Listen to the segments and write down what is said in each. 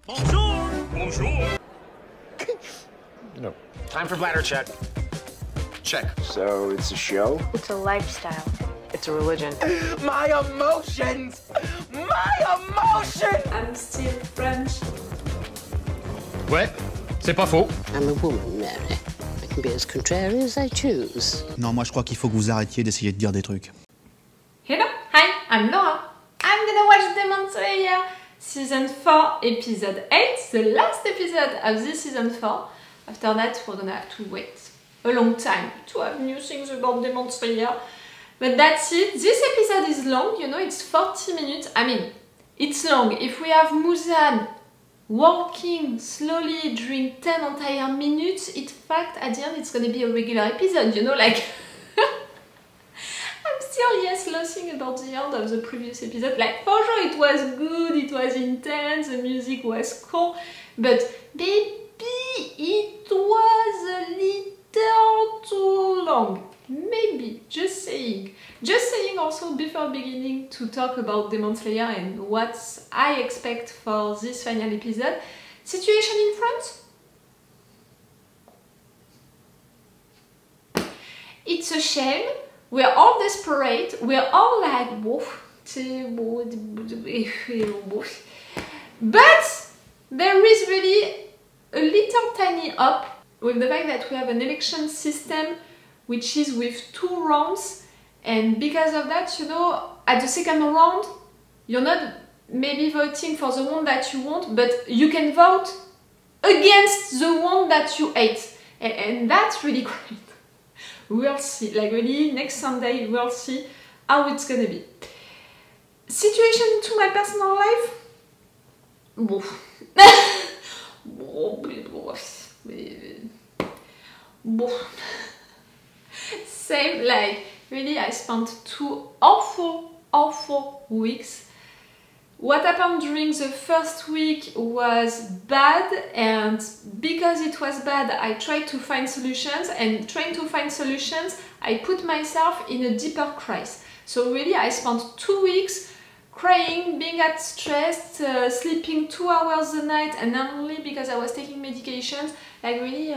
Bonjour! Bonjour! No. Time for bladder check. Check. So it's a show? It's a lifestyle. It's a religion. My emotions! My emotions! I'm still French. Ouais, c'est pas faux. I'm a woman, Mary. I can be as contrary as I choose. Non, moi je crois qu'il faut que vous arrêtiez d'essayer de dire des trucs. Hello, hi, I'm Laura. I'm gonna watch Demon Slayer Season 4, Episode 8, the last episode of this Season 4. After that, we're gonna have to wait a long time to have new things about Demon Slayer. But that's it. This episode is long, you know, it's 40 minutes. I mean, it's long. If we have Muzan walking slowly during 10 entire minutes, in fact, at the end, it's gonna be a regular episode, you know, like... I'm still, yes, laughing about the end of the previous episode. Like, for sure, it was good, it was intense, the music was cool, but maybe it was a little too long. Maybe, just saying. Just saying also before beginning to talk about Demon Slayer and what I expect for this final episode. Situation in France? It's a shame. We're all desperate. We're all like, but there is really a little tiny up with the fact that we have an election system which is with 2 rounds, and because of that, you know, at the second round, you're not maybe voting for the one that you want, but you can vote against the one that you hate, and that's really great. We'll see, like really, next Sunday, we'll see how it's gonna be. Situation to my personal life? Same, like, really, I spent 2 awful weeks. What happened during the first week was bad, and because it was bad, I tried to find solutions, and trying to find solutions, I put myself in a deeper crisis. So really, I spent 2 weeks crying, being stressed, sleeping 2 hours a night, and only because I was taking medications, like really...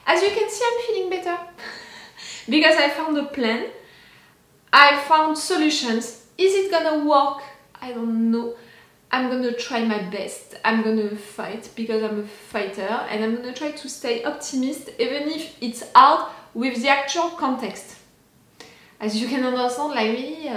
As you can see, I'm feeling better because I found a plan, I found solutions. Is it gonna work? I don't know. I'm gonna try my best. I'm gonna fight because I'm a fighter, and I'm gonna try to stay optimist even if it's hard with the actual context. As you can understand, like really,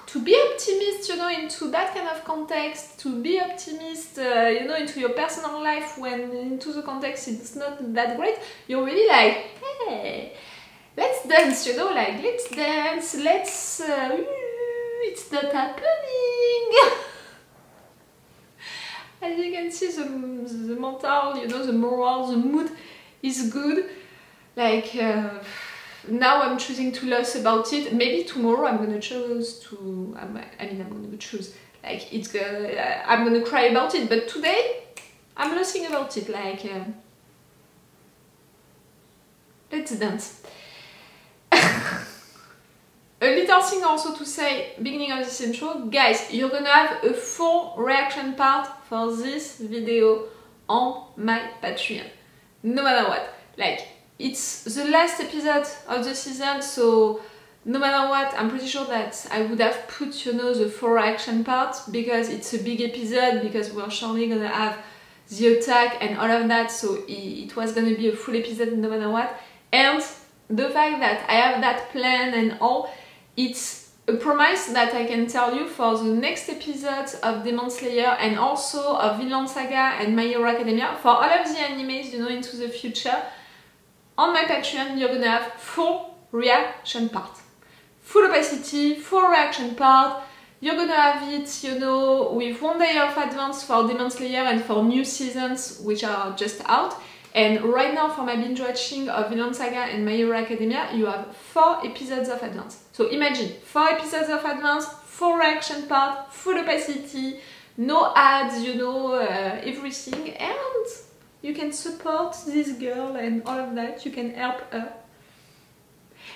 to be optimist, you know, into that kind of context, to be optimist, you know, into your personal life when into the context it's not that great, you're really like, hey, let's dance, you know, like, let's dance, let's, it's not happening. As you can see, the mental, you know, the moral, the mood is good, like, now I'm choosing to laugh about it. Maybe tomorrow I'm gonna choose to... I'm gonna choose... Like, it's I'm gonna cry about it. But today, I'm laughing about it. Like, let's dance. A little thing also to say, beginning of this intro. Guys, you're gonna have a full reaction part for this video on my Patreon. No matter what. Like, it's the last episode of the season, so no matter what, I'm pretty sure that I would have put, you know, the full reaction part because it's a big episode, because we're surely gonna have the attack and all of that, so it was gonna be a full episode no matter what. And the fact that I have that plan and all, it's a promise that I can tell you for the next episodes of Demon Slayer and also of Vinland Saga and My Hero Academia, for all of the animes, you know, into the future. On my Patreon, you're gonna have full reaction part. Full opacity, full reaction part. You're gonna have it, you know, with 1 day of advance for Demon Slayer and for new seasons, which are just out. And right now, for my binge watching of Vinland Saga and My Hero Academia, you have 4 episodes of advance. So imagine, 4 episodes of advance, full reaction part, full opacity, no ads, you know, everything, and you can support this girl and all of that, you can help her.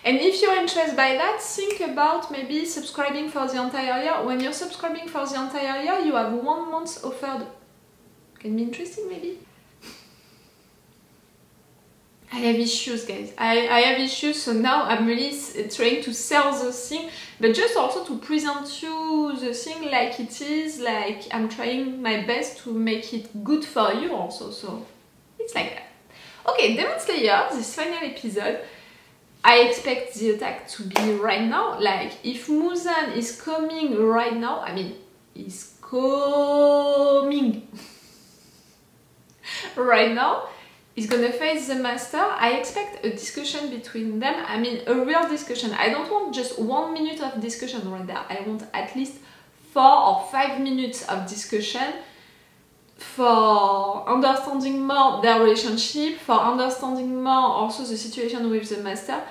And if you're interested by that, think about maybe subscribing for the entire year. When you're subscribing for the entire year, you have 1 month offered. Can be interesting maybe. I have issues, guys. I have issues, so now I'm really trying to sell the thing, but just also to present you the thing like it is, like I'm trying my best to make it good for you also, so it's like that. Okay, Demon Slayer, this final episode, I expect the attack to be right now. Like, if Muzan is coming right now, I mean, he's coming right now, he's gonna face the master. I expect a discussion between them. I mean, a real discussion. I don't want just 1 minute of discussion right there. I want at least 4 or 5 minutes of discussion for understanding more their relationship, for understanding more also the situation with the master.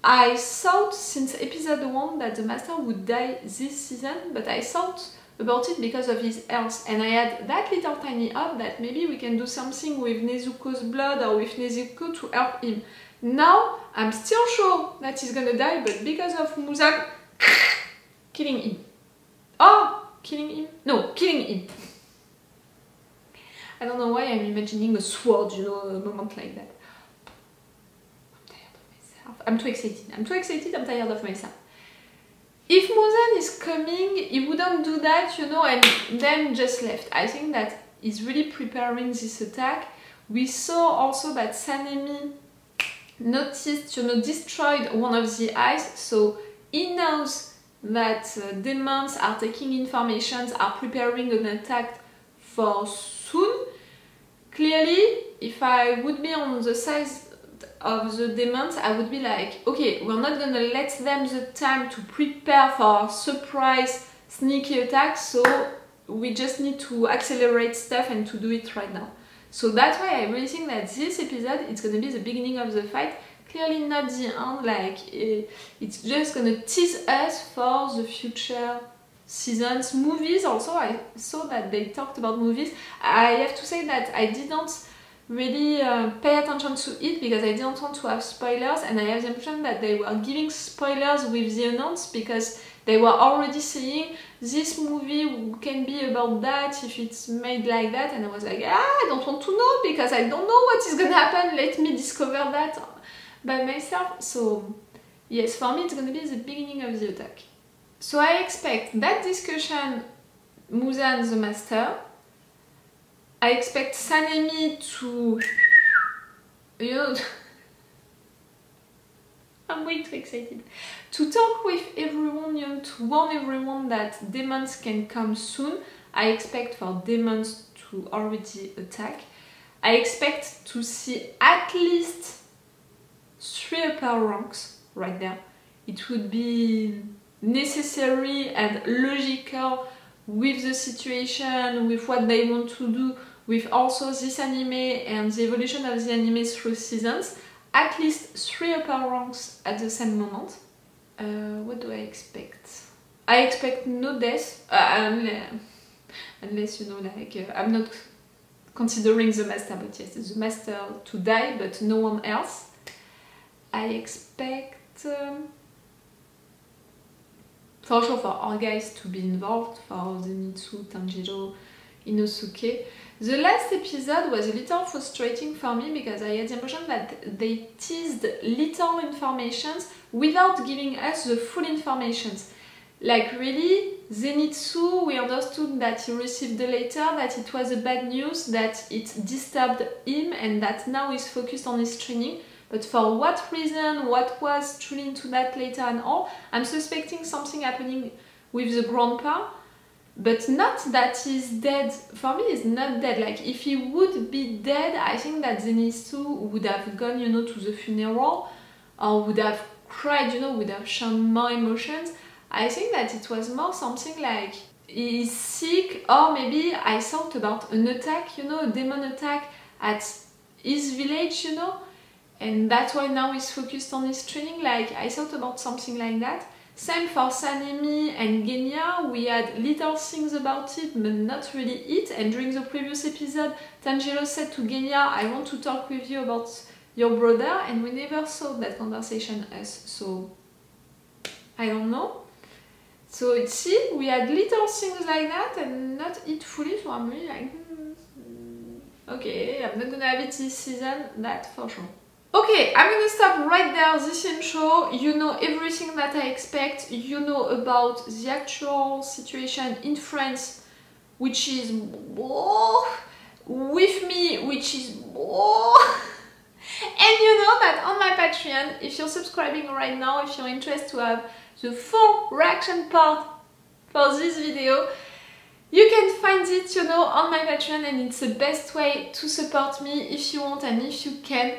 I thought since episode 1 that the master would die this season, but I thought about it because of his health, and I had that little tiny hope that maybe we can do something with Nezuko's blood or with Nezuko to help him. Now I'm still sure that he's gonna die, but because of Muzan killing him. Oh, killing him? No, killing him. I don't know why I'm imagining a sword, you know, a moment like that. I'm tired of myself. I'm too excited. I'm too excited, I'm tired of myself. If Muzan is coming, he wouldn't do that, you know, and then just left. I think that he's really preparing this attack. We saw also that Sanemi noticed, you know, destroyed one of the eyes, so he knows that demons are taking informations, are preparing an attack for soon. Clearly, if I would be on the side of the demons, I would be like, okay, we're not gonna let them the time to prepare for surprise sneaky attacks, so we just need to accelerate stuff and to do it right now. So that's why I really think that this episode, it's gonna be the beginning of the fight, clearly not the end, like it's just gonna tease us for the future seasons. Movies also, I saw that they talked about movies. I have to say that I didn't really pay attention to it because I didn't want to have spoilers, and I have the impression that they were giving spoilers with the announce because they were already saying this movie can be about that if it's made like that, and I was like, I don't want to know because I don't know what is gonna happen, let me discover that by myself. So yes, for me it's gonna be the beginning of the attack. So I expect that discussion, Muzan the master. I expect Sanemi to, you know, I'm way too excited, to talk with everyone, you know, to warn everyone that demons can come soon. I expect for demons to already attack. I expect to see at least 3 upper ranks right there. It would be necessary and logical with the situation, with what they want to do, with also this anime and the evolution of the anime through seasons. At least 3 upper ranks at the same moment. What do I expect? I expect no death, unless, you know, like, I'm not considering the master, but yes, the master to die, but no one else. I expect, for sure, for our guys to be involved, for zenitsu, tanjiro, inosuke. The last episode was a little frustrating for me because I had the impression that they teased little informations without giving us the full informations. Like really, Zenitsu, we understood that he received the letter, that it was a bad news, that it disturbed him and that now he's focused on his training. But for what reason, what was truly into that letter and all, I'm suspecting something happening with the grandpa. But not that he's dead. For me, he's not dead. Like, if he would be dead, I think that Zenitsu would have gone, you know, to the funeral, or would have cried, you know, would have shown more emotions. I think that it was more something like he's sick, or maybe I thought about an attack, you know, a demon attack at his village, you know, and that's why now he's focused on his training. Like, I thought about something like that. Same for Sanemi and Genya, we had little things about it, but not really it. And during the previous episode, Tanjiro said to Genya, I want to talk with you about your brother, and we never saw that conversation us, so I don't know. So see, we had little things like that and not it fully, so I'm really like, okay, I'm not gonna have it this season, that for sure. Okay, I'm gonna stop right there this intro. You know everything that I expect. You know about the actual situation in France, which is with me, which is and you know that on my Patreon, if you're subscribing right now, if you're interested to have the full reaction part for this video, you can find it, you know, on my Patreon, and it's the best way to support me if you want and if you can.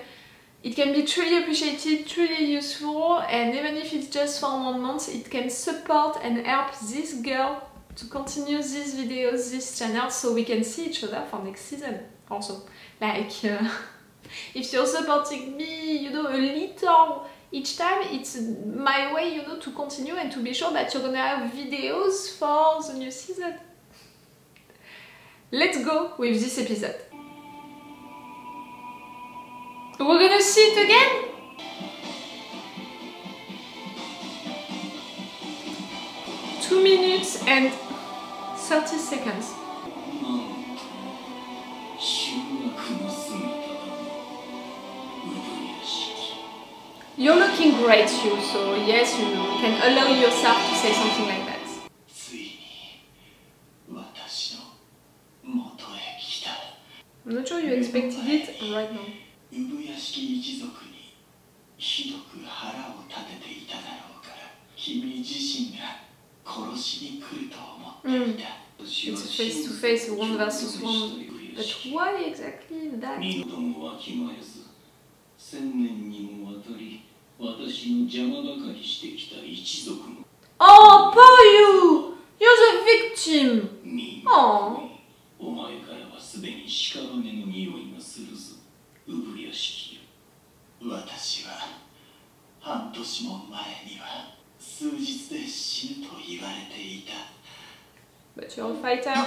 It can be truly appreciated, truly useful, and even if it's just for 1 month, it can support and help this girl to continue these videos, this channel, so we can see each other for next season also. Like, if you're supporting me, you know, a little each time, it's my way, you know, to continue and to be sure that you're gonna have videos for the new season. Let's go with this episode. We're gonna see it again? Two minutes and 30 seconds. You're looking great, you, so yes, you can allow yourself to say something like that. I'm not sure you expected it right now. It's a face-to-face, 1 versus 1. But why exactly that? Oh, poor you! You're the victim! Oh. But you're a fighter.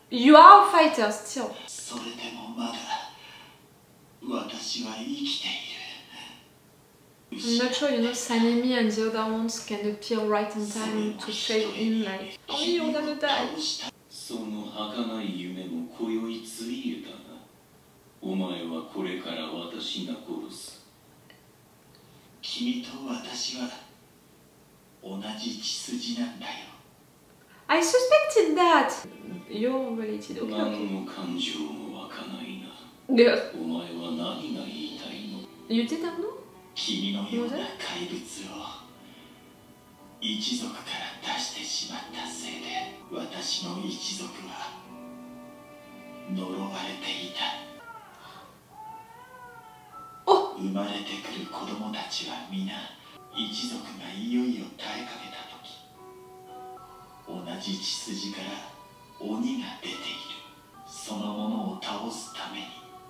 You are a fighter still. I'm not sure, you know, Sanemi and the other ones can appear right in time to save him, like, oh, you're gonna die. I suspected that! You're related, okay, okay. Yeah. You didn't know? Muzan? Oh!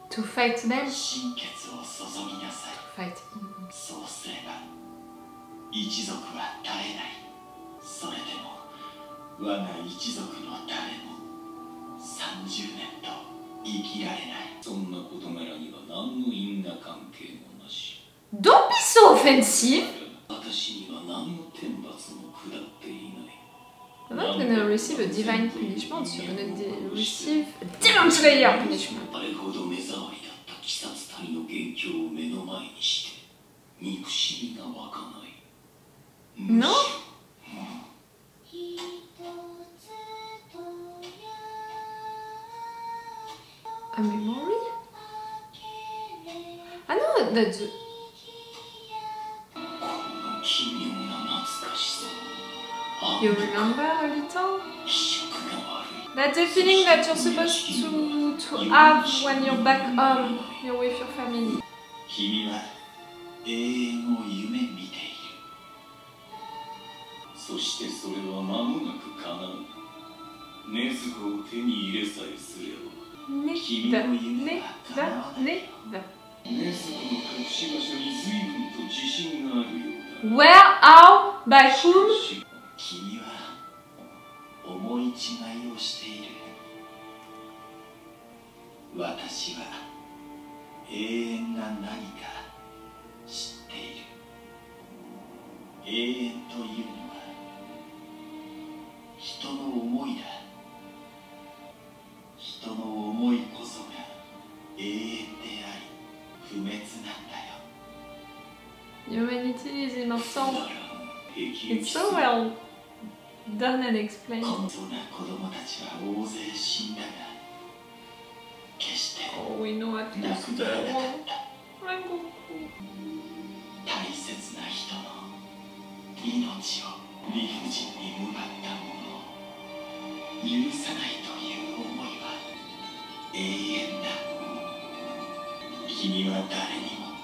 To fight them? To fight him. Don't be so offensive! You're not gonna receive a divine punishment, you're gonna receive a Demon Slayer punishment. No? A memory? I know that you remember a little? That's the feeling that you're supposed to have when you're back home, you're with your family. Where, how, by whom? 私は永遠な何か知っている。永遠というのは人の思いだ。人の思いこそが永遠であり不滅なんだよ。 Humanity is immortal. It's so well done and explained. こんな子供たちは大勢死んだが決して Oh, we know at 亡 least くならなかっ one. た。 Rengoku. 大切な人の命を理不尽に奪った者を許さないという思いは永遠だ。君は誰にも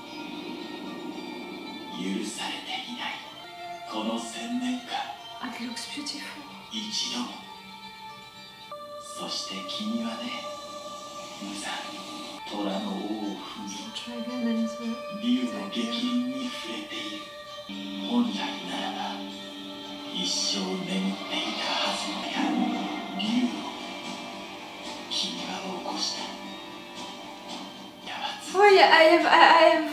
許されていない。この1000年間 Ah, it looks beautiful. 一度も。そして君はね、無残虎の尾を踏み Dragon and the 竜の激鱗に触れている。本来ならば一生眠っていたはずの竜を君は起こした。やばつ Oh yeah, I have.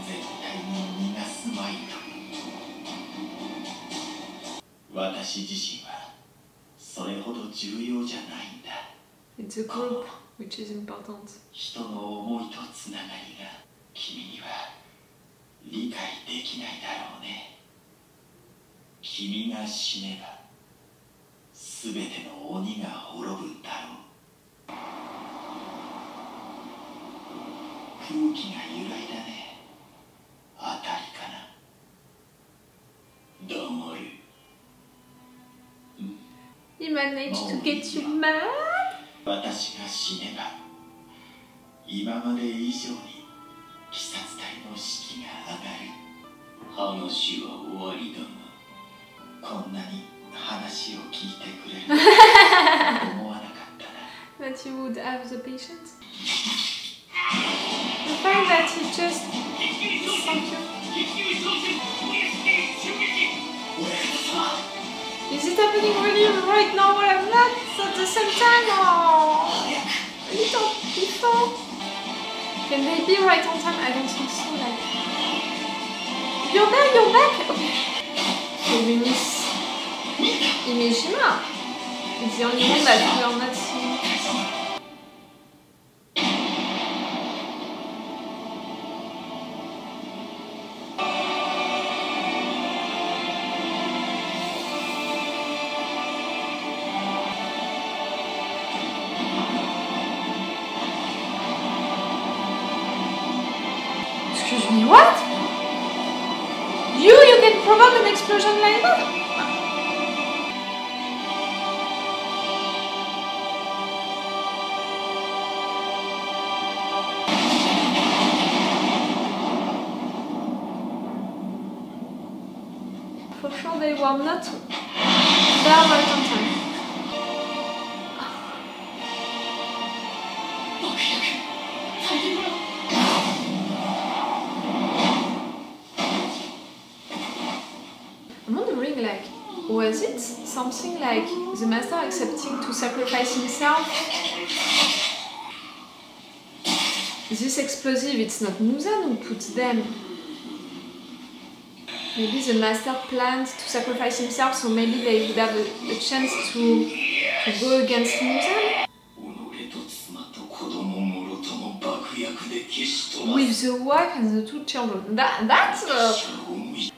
絶対に逃がすまいと。私自身はそれほど重要じゃないんだ。 It's a group, which is important. 人の思いとつながりが君には理解できないだろうね。君が死ねば全ての鬼が滅ぶんだろう。空気が揺らいだね。当たりかな。どうる。He managed to get you mad? 私が死ねば今まで以上に鬼殺隊の士気が上がる。話は終わりだが、こんなに話を聞いてくれるとは思わなかったな。 That you would have the patience? The fact that he just thank you. Is it happening really right now while I'm not at the same time or a little before? Can they be right on time? I don't think so. Like, you're back. Okay. So we miss himejima. It's the only one that we are not seeing. Excuse me, what? You can provoke an explosion like that? For sure they were not there right on time. I'm wondering, like, was it something like the master accepting to sacrifice himself? This explosive, it's not Muzan who puts them. Maybe the master planned to sacrifice himself, so maybe they would have a chance to go against Muzan? With the wife and the two children. That's...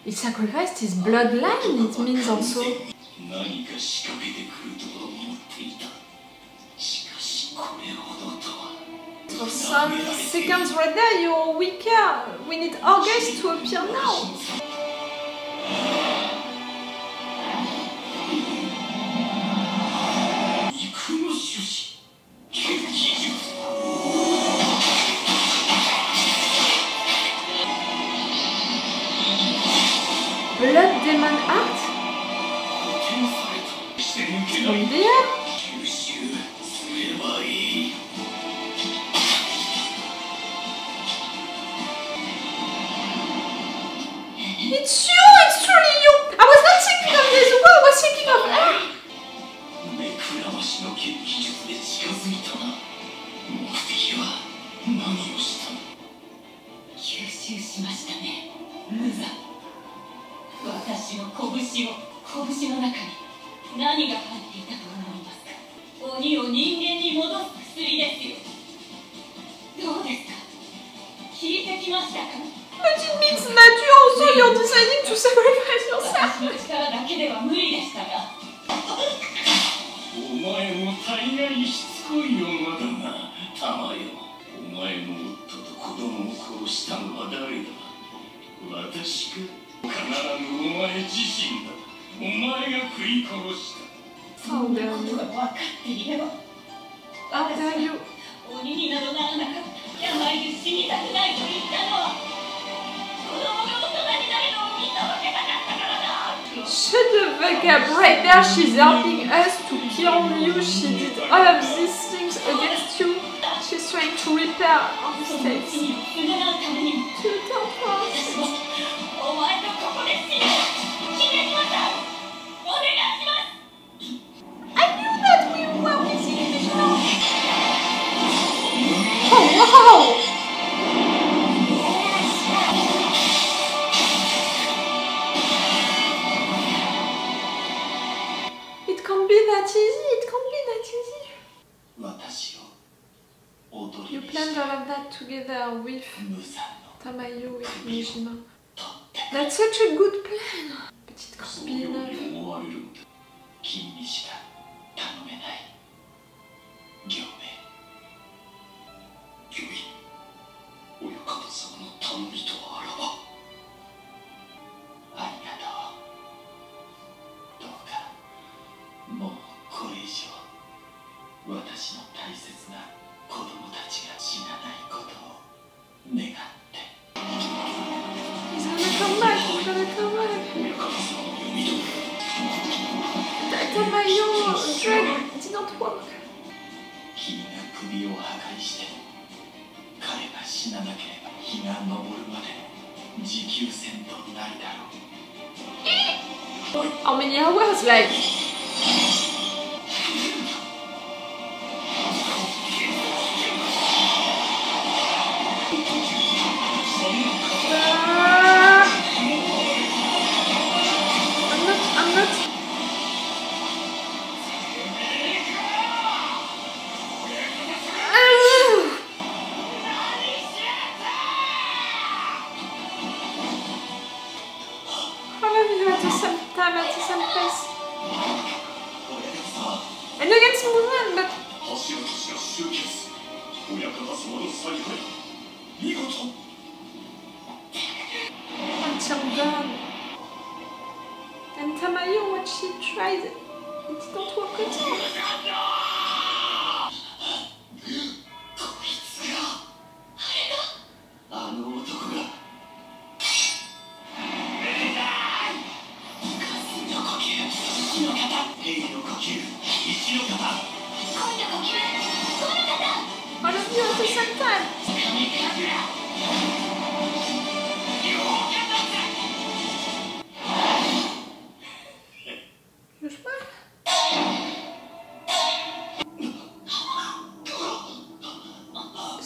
he sacrificed his bloodline, it means also. For some seconds right there, you're weaker. We need August to appear now. Blood Demon Art? From there? It's you! It's truly you! I was not thinking of Nezuko, I was thinking of her! 的は何をしたの？吸収しましたね、ムザ。私の拳の中に何が入っていたと思いますか？鬼を人間に戻す薬ですよ。どうですか？効いてきましたか？Petite mix nature, so you're deciding to sacrifice yourself. 私の力だけでは無理でしたが。お前も大概しつこい女だな、タマヨ。お前の夫と子供を殺したのは誰だ？私か？必ずお前自身だ。お前が食い殺した。そんなことが分かっていれば、私は鬼になどならなかった。病で死にたくないと言ったのは、子供が大人になるのを見届けたかったからだ。Shut the fuck up right there, she's helping us to kill you, she did all of these things against you, she's trying to repair our mistakes. I knew that we were missing it now. Oh wow! It can't be that easy, it can't be that easy. You planned all of that together with Tamayo and himejima. That's such a good plan. But it can't be enough. He's gonna come back, he's gonna come back. Tamayo drag did not work. How many hours? Like... I'm not... All of you at the same time, at the same place. And against Muzan, but... Until dawn. And Tamayo, what she tried, it didn't work at all. All of you at the same time. You smile?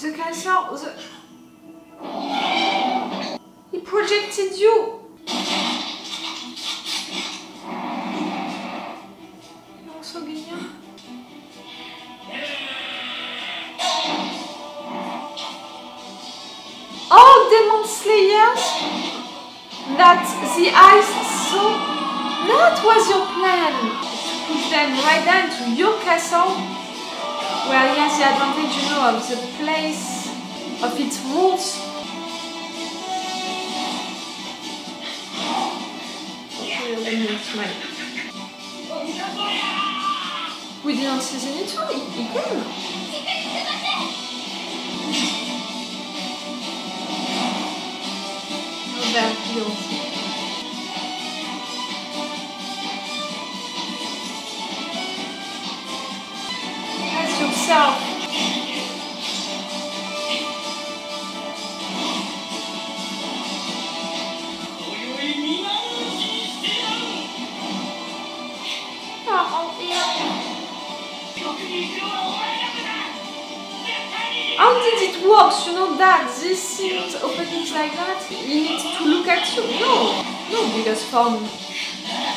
The castle, he projected you. You're so genial. Oh, Demon Slayers! That the eyes saw. That was your plan! To put them right down to your castle, where he has the advantage, you know, of the place, of its rules. We didn't see zenitsu, he came. Oh, there he goes. As yourself. Oh, yeah. How did it work? You know that this thing openings like that, he needs to look at you. No, because from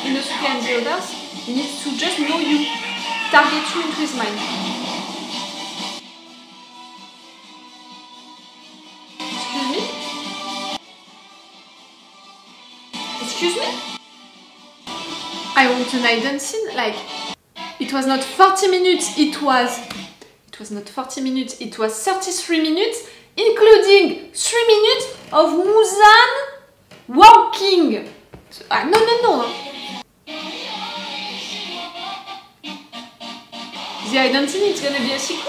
Inosuke and the others, he needs to just know you, target you into his mind. Excuse me? Excuse me? I want an hidden scene, like, it was not 40 minutes, it was not 40 minutes, it was 33 minutes, including 3 minutes of Muzan walking. No. The hidden scene, it's gonna be a secret?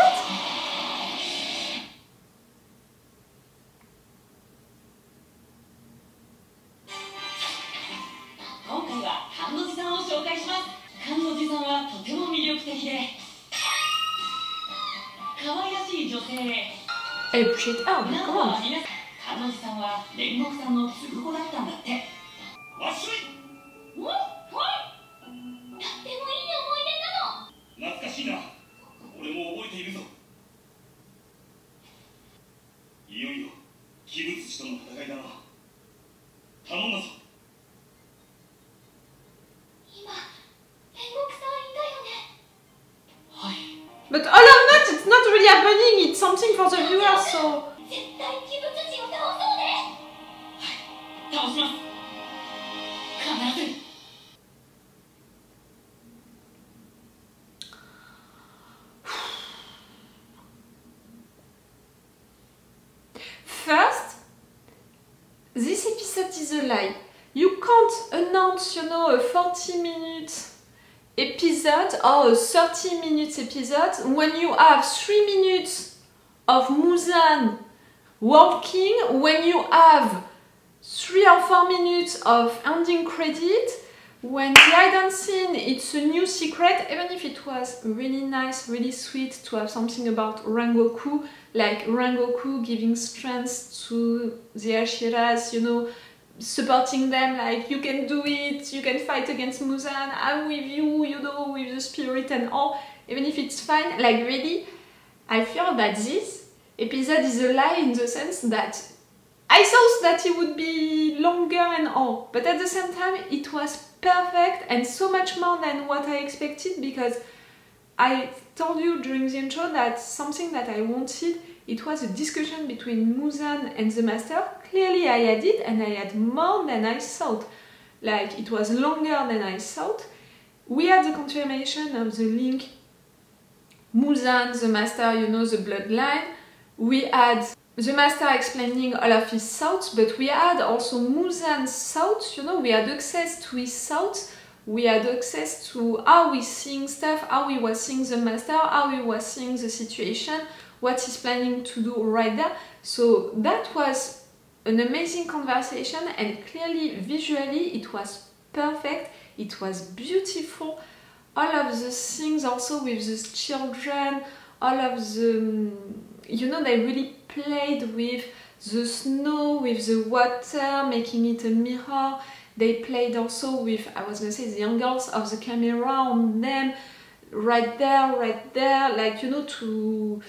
I appreciate her, but come on. But all of that, it's not really happening, it's something for the viewers, so... First, this episode is a lie. You can't announce, you know, a 40-minute episode or a 30-minute episode when you have 3 minutes of Muzan walking, when you have 3 or 4 minutes of ending credit, when the hidden scene, it's a new secret, even if it was really nice, really sweet to have something about Rengoku, like Rengoku giving strength to the Hashiras, you know, supporting them, like, you can do it, you can fight against Muzan, I'm with you, you know, with the spirit and all, even if it's fine, like, really, I feel that this episode is a lie in the sense that I thought that it would be longer and all, but at the same time, it was perfect and so much more than what I expected, because I told you during the intro that something that I wanted, it was a discussion between Muzan and the master. Clearly I had it, and I had more than I thought. Like, it was longer than I thought. We had the confirmation of the link Muzan, the master, you know, the bloodline. We had the master explaining all of his thoughts, but we had also Muzan's thoughts, you know, we had access to his thoughts. We had access to how we seeing stuff, how he was seeing the master, how he was seeing the situation, what he's planning to do right there. So that was an amazing conversation, and clearly visually it was perfect, it was beautiful. All of the things also with the children, all of the, you know, they really played with the snow, with the water, making it a mirror. They played also with, I was gonna say, the angles of the camera on them, right there, like, you know, to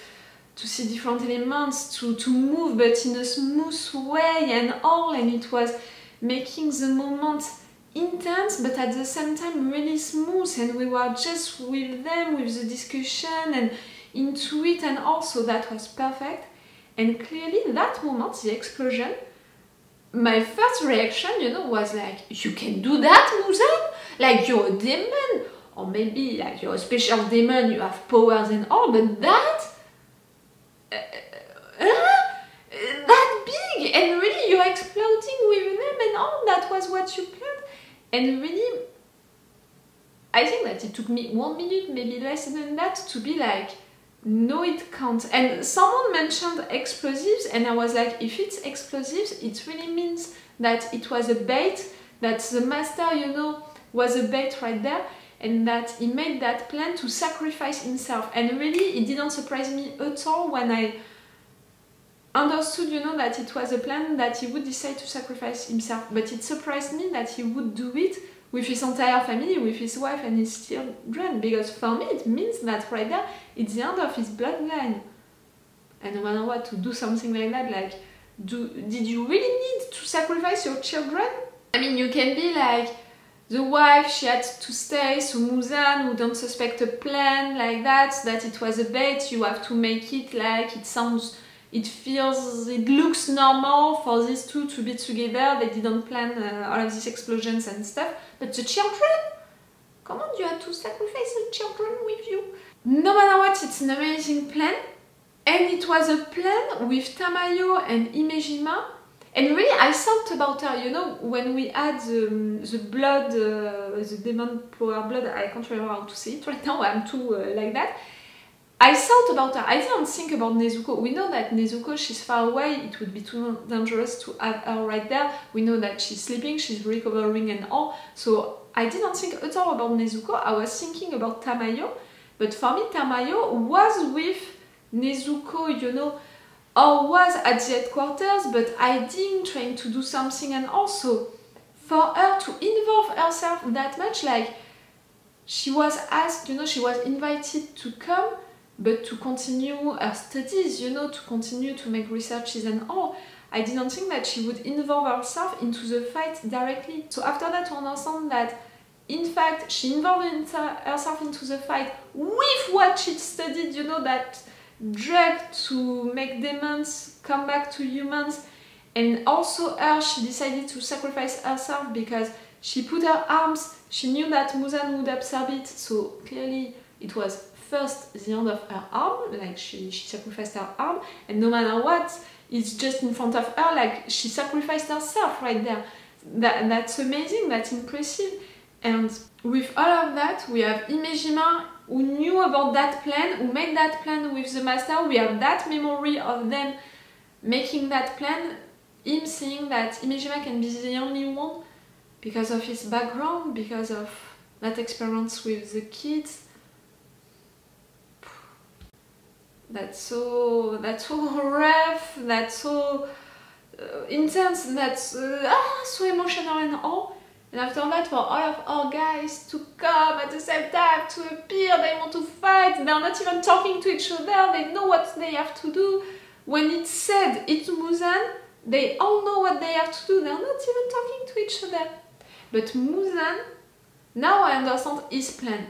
see different elements, to move, but in a smooth way and all, and it was making the moment intense, but at the same time really smooth, and we were just with them, with the discussion, and into it, and also that was perfect. And clearly that moment, the explosion, my first reaction, you know, was like, you can do that, Muzan? Like, you're a demon, or maybe like you're a special demon, you have powers and all, but that big, and really you're exploding with them and all, that was what you planned. And really, I think that it took me 1 minute, maybe less than that, to be like, no, it can't. And someone mentioned explosives, and I was like, if it's explosives, it really means that it was a bait, that the master, you know, was a bait right there, and that he made that plan to sacrifice himself. And really, it didn't surprise me at all when I understood, you know, that it was a plan that he would decide to sacrifice himself. But it surprised me that he would do it with his entire family, with his wife and his children, because for me it means that right there, it's the end of his bloodline. and no matter what, to do something like that, like, did you really need to sacrifice your children? I mean, you can be like, the wife, she had to stay, so Muzan, who don't suspect a plan like that it was a bait, you have to make it like, it looks normal for these two to be together, they didn't plan all of these explosions and stuff, but the children? Come on, you had to sacrifice the children with you. No matter what, it's an amazing plan, and it was a plan with Tamayo and Himejima. And really, I thought about her, you know, when we had the blood, the demon power blood, I can't remember how to say it right now, I'm too like that. I thought about her, I didn't think about Nezuko. We know that Nezuko, she's far away, it would be too dangerous to have her right there. We know that she's sleeping, she's recovering and all. So I didn't think at all about Nezuko, I was thinking about Tamayo. But for me, Tamayo was with Nezuko, you know, or was at the headquarters, but hiding, trying to do something, and also for her to involve herself that much, like she was asked, you know, she was invited to come, but to continue her studies, you know, to continue to make researches and all. I didn't think that she would involve herself into the fight directly. So after that, to understand that, in fact, she involved herself into the fight with what she studied, you know, that drug to make demons come back to humans, and also her, she decided to sacrifice herself because she put her arms, she knew that Muzan would absorb it, so clearly it was first the end of her arm, like she sacrificed her arm, and no matter what, it's just in front of her, like she sacrificed herself right there. That's amazing, that's impressive. And with all of that, we have Himejima, who knew about that plan, who made that plan with the master. We have that memory of them making that plan, him saying that Himejima can be the only one because of his background, because of that experience with the kids. That's so rough, that's so intense, that's so emotional and all. And after that, for all of our guys to come at the same time, to appear, they want to fight, they're not even talking to each other, they know what they have to do. When it's said, it's Muzan, they all know what they have to do, they're not even talking to each other. But Muzan, now I understand his plan.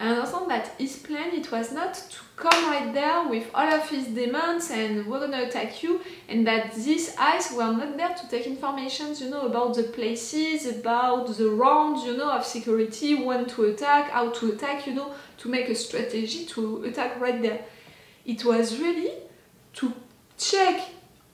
I understand that his plan, it was not to come right there with all of his demons and we're gonna attack you, and that these eyes were not there to take information, you know, about the places, about the rounds, you know, of security, when to attack, how to attack, you know, to make a strategy to attack right there. It was really to check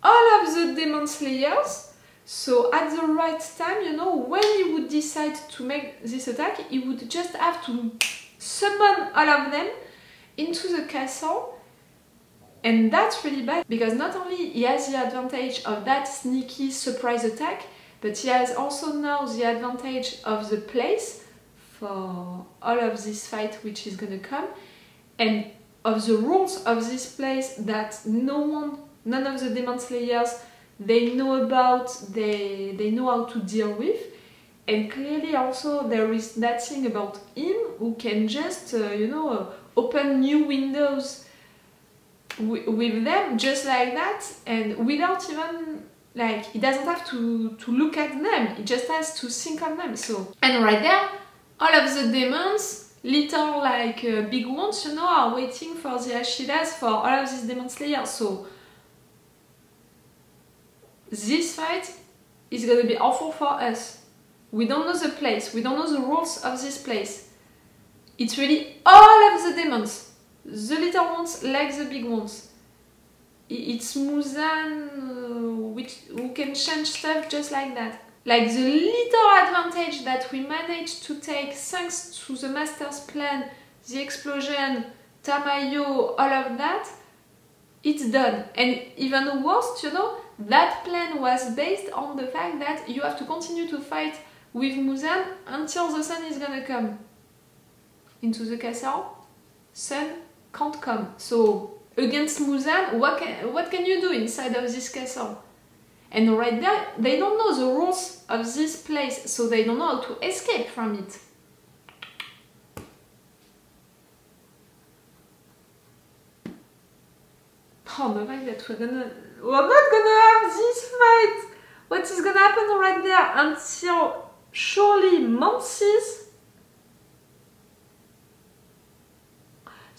all of the demon slayers, so at the right time, you know, when he would decide to make this attack, he would just have to summon all of them into the castle. And that's really bad, because not only he has the advantage of that sneaky surprise attack, but he has also now the advantage of the place for all of this fight which is gonna come, and of the rules of this place that none of the demon slayers, they know about, they know how to deal with. And clearly also there is that thing about him who can just, you know, open new windows with them just like that, and without even, like, he doesn't have to look at them, he just has to think on them. So, and right there, all of the demons, little like big ones, you know, are waiting for the Hashiras, for all of these demon slayers. So this fight is gonna be awful for us. We don't know the place, we don't know the rules of this place. It's really all of the demons, the little ones like the big ones. It's Muzan who can change stuff just like that. Like the little advantage that we managed to take thanks to the master's plan, the explosion, Tamayo, all of that, it's done. And even worse, you know, that plan was based on the fact that you have to continue to fight with Muzan until the sun is gonna come into the castle. Sun can't come. So against Muzan, what can you do inside of this castle? And right there, they don't know the rules of this place, so they don't know how to escape from it. Oh, the fact that we're not gonna have this fight. What is gonna happen right there until surely months?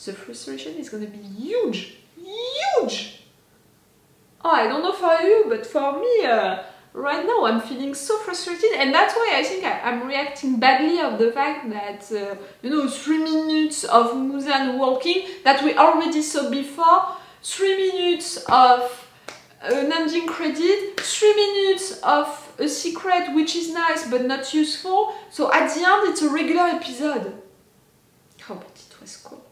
The frustration is gonna be huge, huge. Oh, I don't know for you, but for me, right now I'm feeling so frustrated, and that's why I think I'm reacting badly of the fact that, you know, 3 minutes of Muzan walking that we already saw before, 3 minutes of an ending credit, 3 minutes of a secret which is nice but not useful, so at the end it's a regular episode. Oh, but it was cool.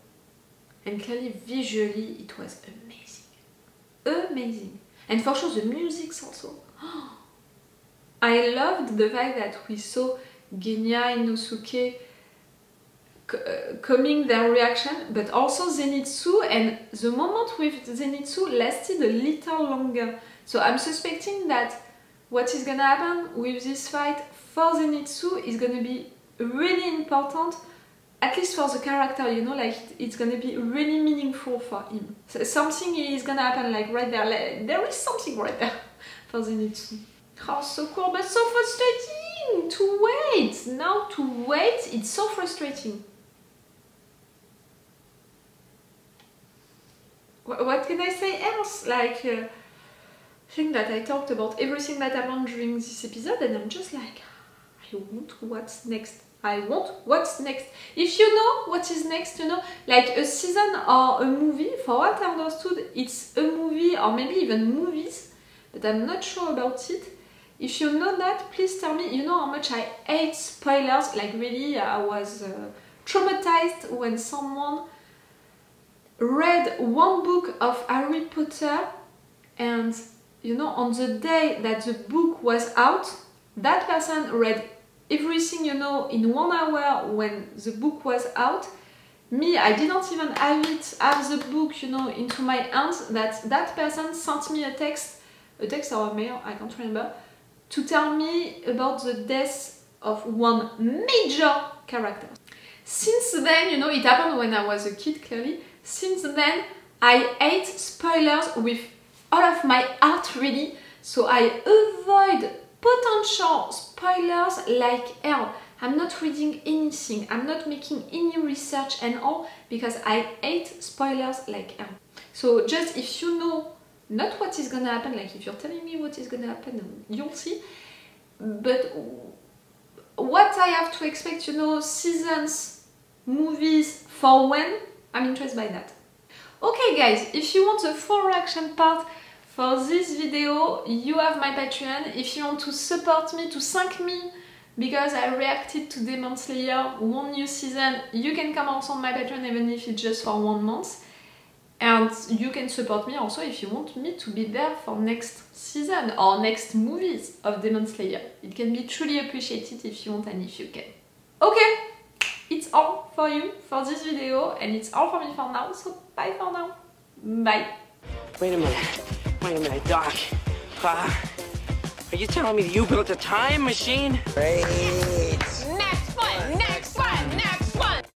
And clearly, visually, it was amazing. Amazing. And for sure, the music's also. I loved the fact that we saw Genya, Inosuke coming their reaction, but also Zenitsu, and the moment with Zenitsu lasted a little longer. So I'm suspecting that what is gonna happen with this fight for Zenitsu is gonna be really important, at least for the character, you know, like it's gonna be really meaningful for him. So something is gonna happen like right there, like, there is something right there for Zenitsu. Oh, so cool, but so frustrating to wait. Now to wait, it's so frustrating. What can I say else? Like, I think that I talked about everything that happened during this episode, and I'm just like, I want what's next. I want what's next. If you know what is next, you know, like a season or a movie, for what I understood, it's a movie or maybe even movies, but I'm not sure about it. If you know that, please tell me. You know how much I hate spoilers, like really I was traumatized when someone read one book of Harry Potter and, you know, on the day that the book was out, that person read everything, you know, in 1 hour when the book was out. Me, I didn't even have the book, you know, into my hands. That person sent me a text or a mail, I can't remember, to tell me about the death of one major character. Since then, you know, it happened when I was a kid, clearly. Since then, I hate spoilers with all of my heart, really. So I avoid potential spoilers like hell. I'm not reading anything, I'm not making any research and all, because I hate spoilers like hell. So just if you know not what is gonna happen, like if you're telling me what is gonna happen, you'll see, but what I have to expect, you know, seasons, movies, for when, I'm interested by that. Okay guys, if you want the full reaction part for this video, you have my Patreon. If you want to support me, to thank me because I reacted to Demon Slayer, one new season, you can come also on my Patreon even if it's just for 1 month. And you can support me also if you want me to be there for next season or next movies of Demon Slayer. It can be truly appreciated if you want and if you can. Okay, it's all for you for this video and it's all for me for now, so bye for now. Bye. Wait a minute, Doc. Are you telling me that you built a time machine? Hey.